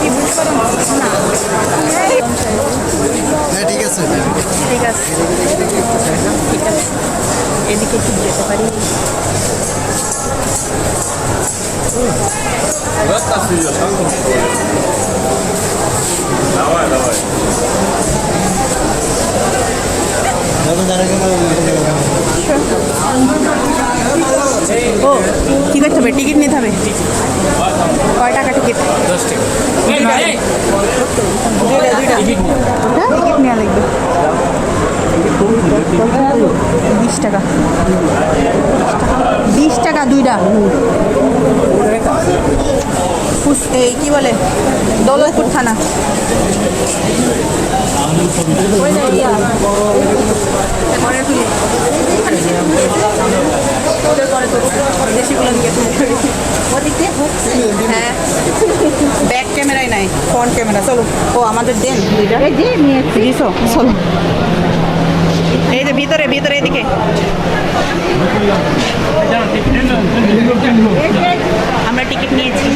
কি বুঝতে পারেন না? হ্যাঁ ঠিক আছে। ঠিক আছে, ঠিক আছে, এদিকে কি যেতে পারি? ও কি করতে হবে? টিকিট নিতে হবে। কয় টাকা টিকিট? 10 টাকা। টিকিট নেওয়া লাগবে 20 টাকা। 20 টাকা দুইটা। এই কি বলে, দৌলতপুর থানা। হ্যাঁ, ব্যাক ক্যামেরাই নাই, ফ্রন্ট ক্যামেরা। চলো, ও আমাদের দেন দুইটা দিছো। চলো, এই যে ভিতরে ভিতরে এদিকে। আমরা টিকিট নিয়েছি।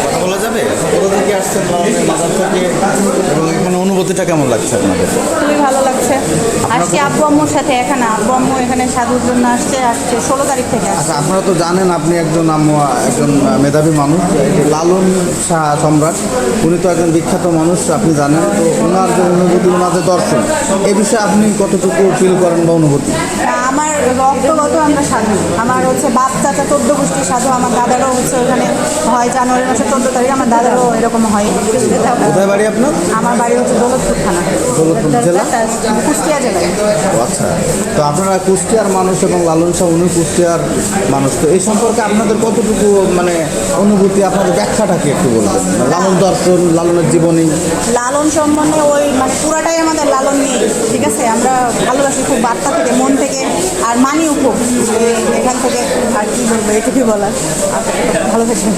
কথা বলা যাবে? কোথা থেকে আসছেন লালনের মাজার থেকে, এবং এখানে অনুভূতিটা কেমন লাগছে আপনাদের? খুবই ভালো লাগছে। আজকে আব্বু আম্মুর সাথে, এখানে আব্বু আম্মু এখানে সাধুর জন্য আসছে 16 তারিখ থেকে আসছে। আচ্ছা, আপনারা তো জানেন আপনি একজন একজন মেধাবী মানুষ, এই যে লালন শাহ সম্রাট, উনি তো একজন বিখ্যাত মানুষ, আপনি জানেন। তো ওনার যে অনুভূতি, ওনার যে দর্শন, এই বিষয়ে আপনি কতটুকু ফিল করেন বা অনুভূতি? আমার রক্তগত আমরা সাধু। আমার হচ্ছে বাপ চাচা 14 গোষ্ঠী সাধু। আমার দাদারও হচ্ছে ওখানে হয় জানুয়ারি মাসের 14 তারিখ। আমার দাদারও এরকম হয়। কোথায় বাড়ি আপনার? আমার বাড়ি হচ্ছে দৌলতপুর থানা, দৌলতপুর জেলা, কুষ্টিয়া জেলায়। ও আচ্ছা। তো আপনারা কুষ্টিয়ার মানুষ এবং লালন শাহ উনি কুষ্টিয়ার মানুষ, তো এই সম্পর্কে আপনাদের কতটুকু মানে অনুভূতি, আপনাদের ব্যাখ্যাটা কি একটু বলবেন? লালন দর্শন, লালনের জীবনী। লালন সম্বন্ধে ওই মানে পুরাটাই আমাদের লালন নিয়ে, ঠিক আছে। আমরা ভালোবাসি খুব, বার্তা থেকে, মন থেকে, আর মানিও খুব এখান থেকে। আর কি বলবো, এটুকুই বলার। ভালো থাকবেন।